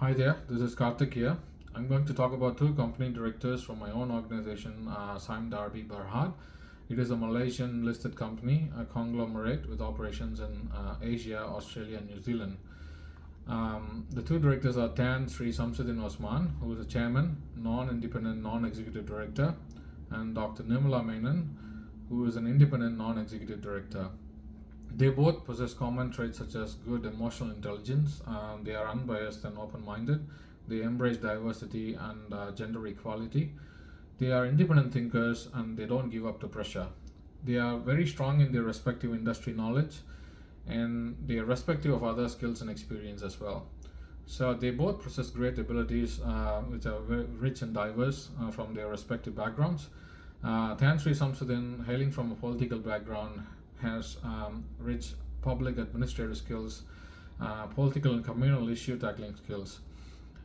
Hi there, this is Karthik here. I'm going to talk about two company directors from my own organization, Sime Darby Berhad. It is a Malaysian listed company, a conglomerate with operations in Asia, Australia, and New Zealand. The two directors are Tan Sri Samsudin Osman, who is the chairman, non independent, non executive director, and Dr. Nirmala Menon, who is an independent, non executive director. They both possess common traits such as good emotional intelligence. They are unbiased and open minded. They embrace diversity and gender equality. They are independent thinkers and they don't give up to pressure. They are very strong in their respective industry knowledge and they are respective of other skills and experience as well. So they both possess great abilities which are very rich and diverse from their respective backgrounds. Tan Sri Samsudin, hailing from a political background, has rich public administrative skills, political and communal issue tackling skills.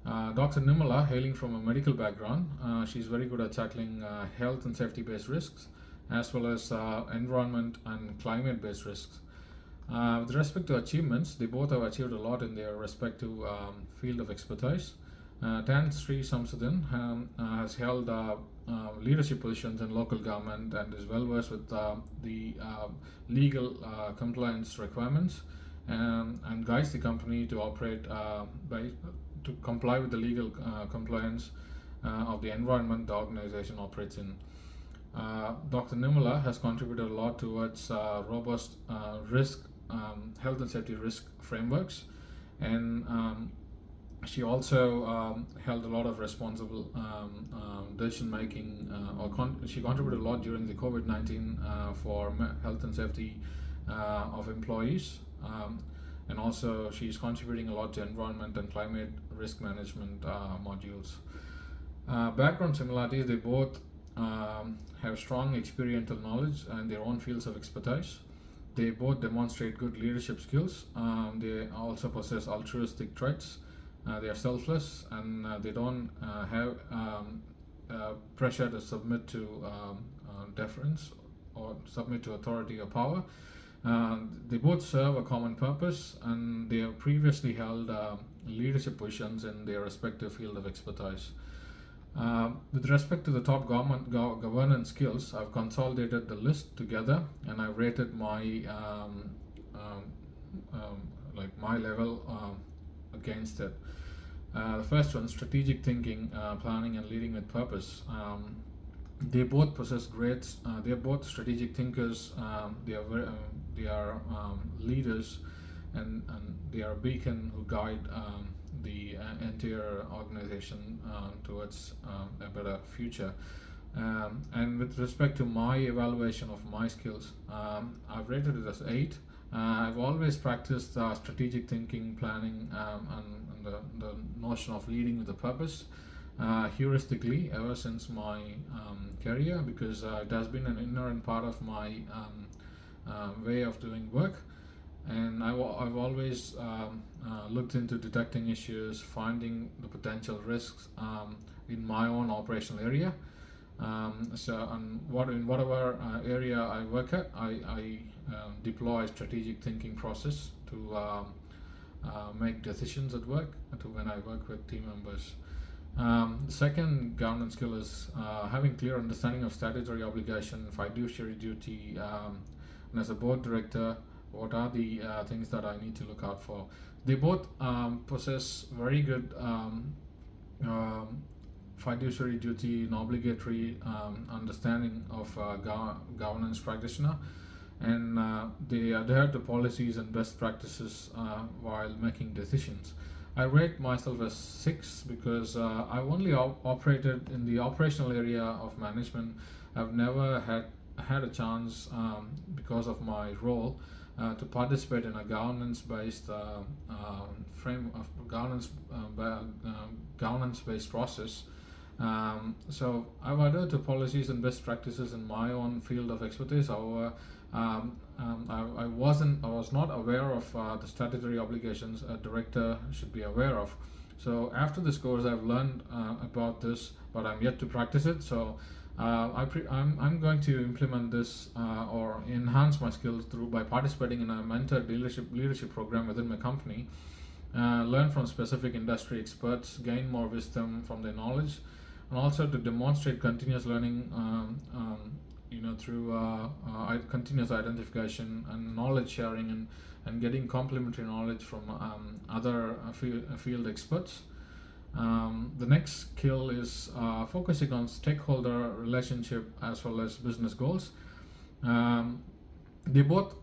Dr. Nimala, hailing from a medical background, she's very good at tackling health and safety based risks as well as environment and climate based risks. With respect to achievements, they both have achieved a lot in their respective field of expertise. Tan Sri Samsudin has held leadership positions in local government and is well versed with the legal compliance requirements and guides the company to operate to comply with the legal compliance of the environment the organization operates in. Dr. Nimala has contributed a lot towards robust risk, health and safety risk frameworks, and she also held a lot of responsible decision making, she contributed a lot during the COVID 19 for health and safety of employees. And also, she's contributing a lot to environment and climate risk management modules. Background similarities, they both have strong experiential knowledge and their own fields of expertise. They both demonstrate good leadership skills. They also possess altruistic traits. They are selfless and they don't have pressure to submit to deference or submit to authority or power. They both serve a common purpose and they have previously held leadership positions in their respective field of expertise. With respect to the top governance skills, I've consolidated the list together and I've rated my like my level against it. The first one, strategic thinking, planning, and leading with purpose. They both possess great. They are both strategic thinkers. They are leaders, and they are a beacon who guide the entire organization towards a better future. And with respect to my evaluation of my skills, I've rated it as 8. I've always practiced strategic thinking, planning, and the notion of leading with a purpose heuristically ever since my career because it has been an inherent part of my way of doing work. And I've always looked into detecting issues, finding the potential risks in my own operational area. In whatever area I work at, I deploy strategic thinking process to make decisions at work to when I work with team members. The second governance skill is having clear understanding of statutory obligation, fiduciary duty, and as a board director, what are the things that I need to look out for. They both possess very good fiduciary duty and obligatory understanding of governance practitioner, and they adhere to policies and best practices while making decisions. I rate myself as 6 because I've only operated in the operational area of management. I've never had a chance because of my role to participate in a governance-based frame of governance-based process. So I've adhered to policies and best practices in my own field of expertise. However, I was not aware of the statutory obligations a director should be aware of. So after this course, I've learned about this, but I'm yet to practice it. So I'm going to implement this or enhance my skills through by participating in a mentored leadership program within my company. learn from specific industry experts, gain more wisdom from their knowledge, and also to demonstrate continuous learning, through continuous identification and knowledge sharing, and getting complementary knowledge from other field experts. The next skill is focusing on stakeholder relationship as well as business goals. Um, they both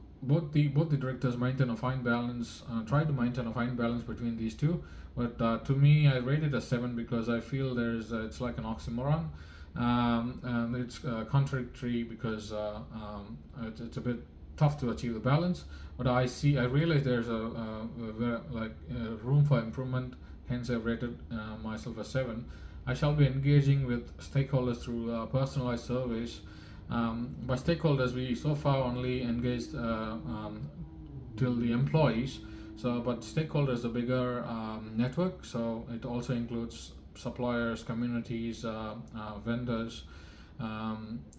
the directors maintain a fine balance, try to maintain a fine balance between these two. But to me, I rate it as 7 because I feel it's like an oxymoron, and it's contradictory because it's a bit tough to achieve the balance. But I realize there's room for improvement. Hence, I've rated myself as 7. I shall be engaging with stakeholders through personalized surveys. By stakeholders, we so far only engaged till the employees. But stakeholders is a bigger network, so it also includes suppliers, communities, vendors,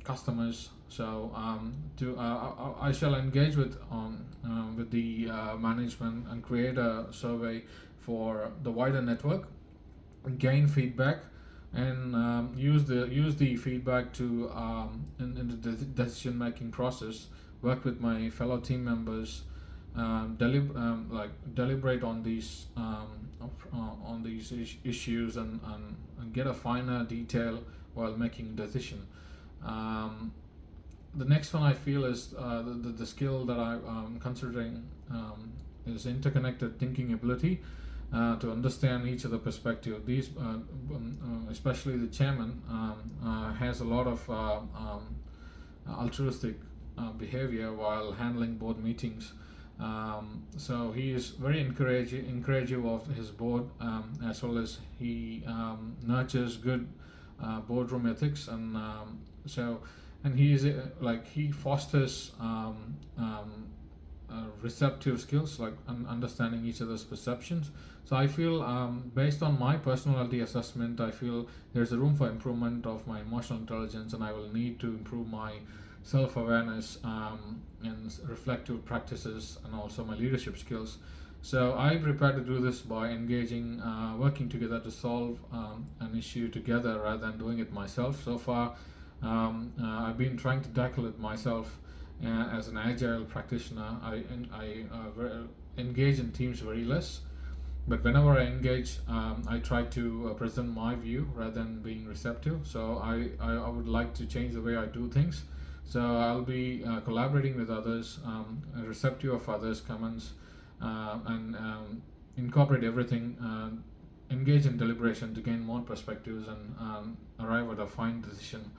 customers. I shall engage with the management and create a survey for the wider network, gain feedback, and use the feedback to in the decision making process. Work with my fellow team members, deliberate on these issues, and get a finer detail while making a decision. Um, the next one I feel is the skill that I'm considering is interconnected thinking ability, to understand each of the perspective. Especially the chairman, has a lot of altruistic behavior while handling board meetings. So he is very encouraging of his board, as well as he nurtures good boardroom ethics, and he is he fosters receptive skills, like understanding each other's perceptions. So I feel, based on my personality assessment, I feel there's a room for improvement of my emotional intelligence, and I will need to improve my self-awareness, and reflective practices, and also my leadership skills. So I prepare to do this by engaging, working together to solve an issue together rather than doing it myself. So far, I've been trying to tackle it myself. As an agile practitioner, I engage in teams very less. But whenever I engage, I try to present my view rather than being receptive. So I would like to change the way I do things. So I'll be collaborating with others, receptive of others' comments, and incorporate everything, engage in deliberation to gain more perspectives, and arrive at a fine decision.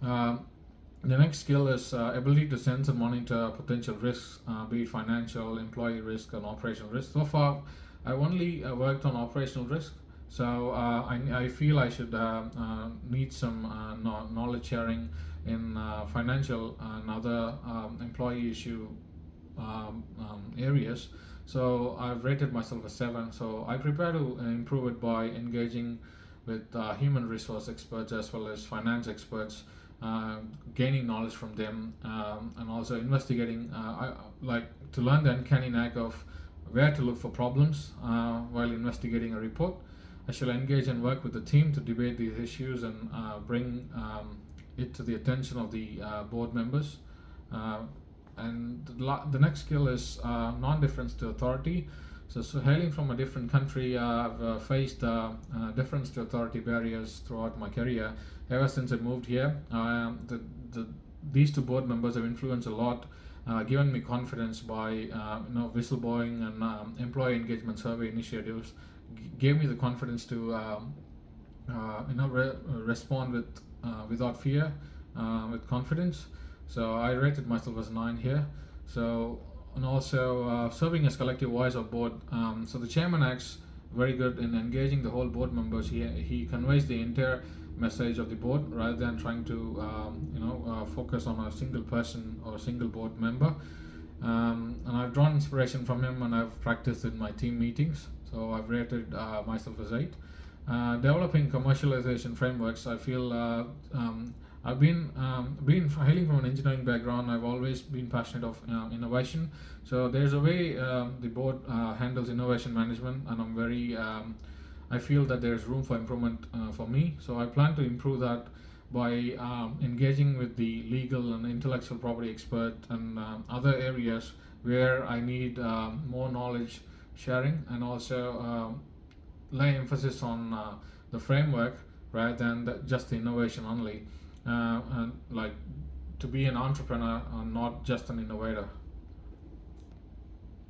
The next skill is ability to sense and monitor potential risks, be it financial, employee risk, and operational risk. So far, I've only worked on operational risk, so I feel I should need some knowledge sharing in financial and other employee issue areas. So I've rated myself a 7. So I prepare to improve it by engaging with human resource experts as well as finance experts, gaining knowledge from them, and also investigating. I like to learn the uncanny knack of where to look for problems while investigating a report. I shall engage and work with the team to debate these issues, and bring it to the attention of the board members. And the next skill is non-deference to authority. So hailing from a different country, I've faced deference to authority barriers throughout my career. Ever since I moved here, these two board members have influenced a lot, given me confidence by whistleblowing and employee engagement survey initiatives. Gave me the confidence to respond without fear, with confidence. So I rated myself as 9 here. And also serving as collective voice of board. So the chairman acts very good in engaging the whole board members. He conveys the entire message of the board rather than trying to focus on a single person or a single board member. And I've drawn inspiration from him, and I've practiced in my team meetings. So I've rated myself as 8. Developing commercialization frameworks, I feel I've been hailing from an engineering background. I've always been passionate of innovation. So there's a way the board handles innovation management, and I feel that there's room for improvement for me. So I plan to improve that by engaging with the legal and intellectual property expert and other areas where I need more knowledge sharing, and also lay emphasis on the framework rather than just the innovation only, and like to be an entrepreneur and not just an innovator.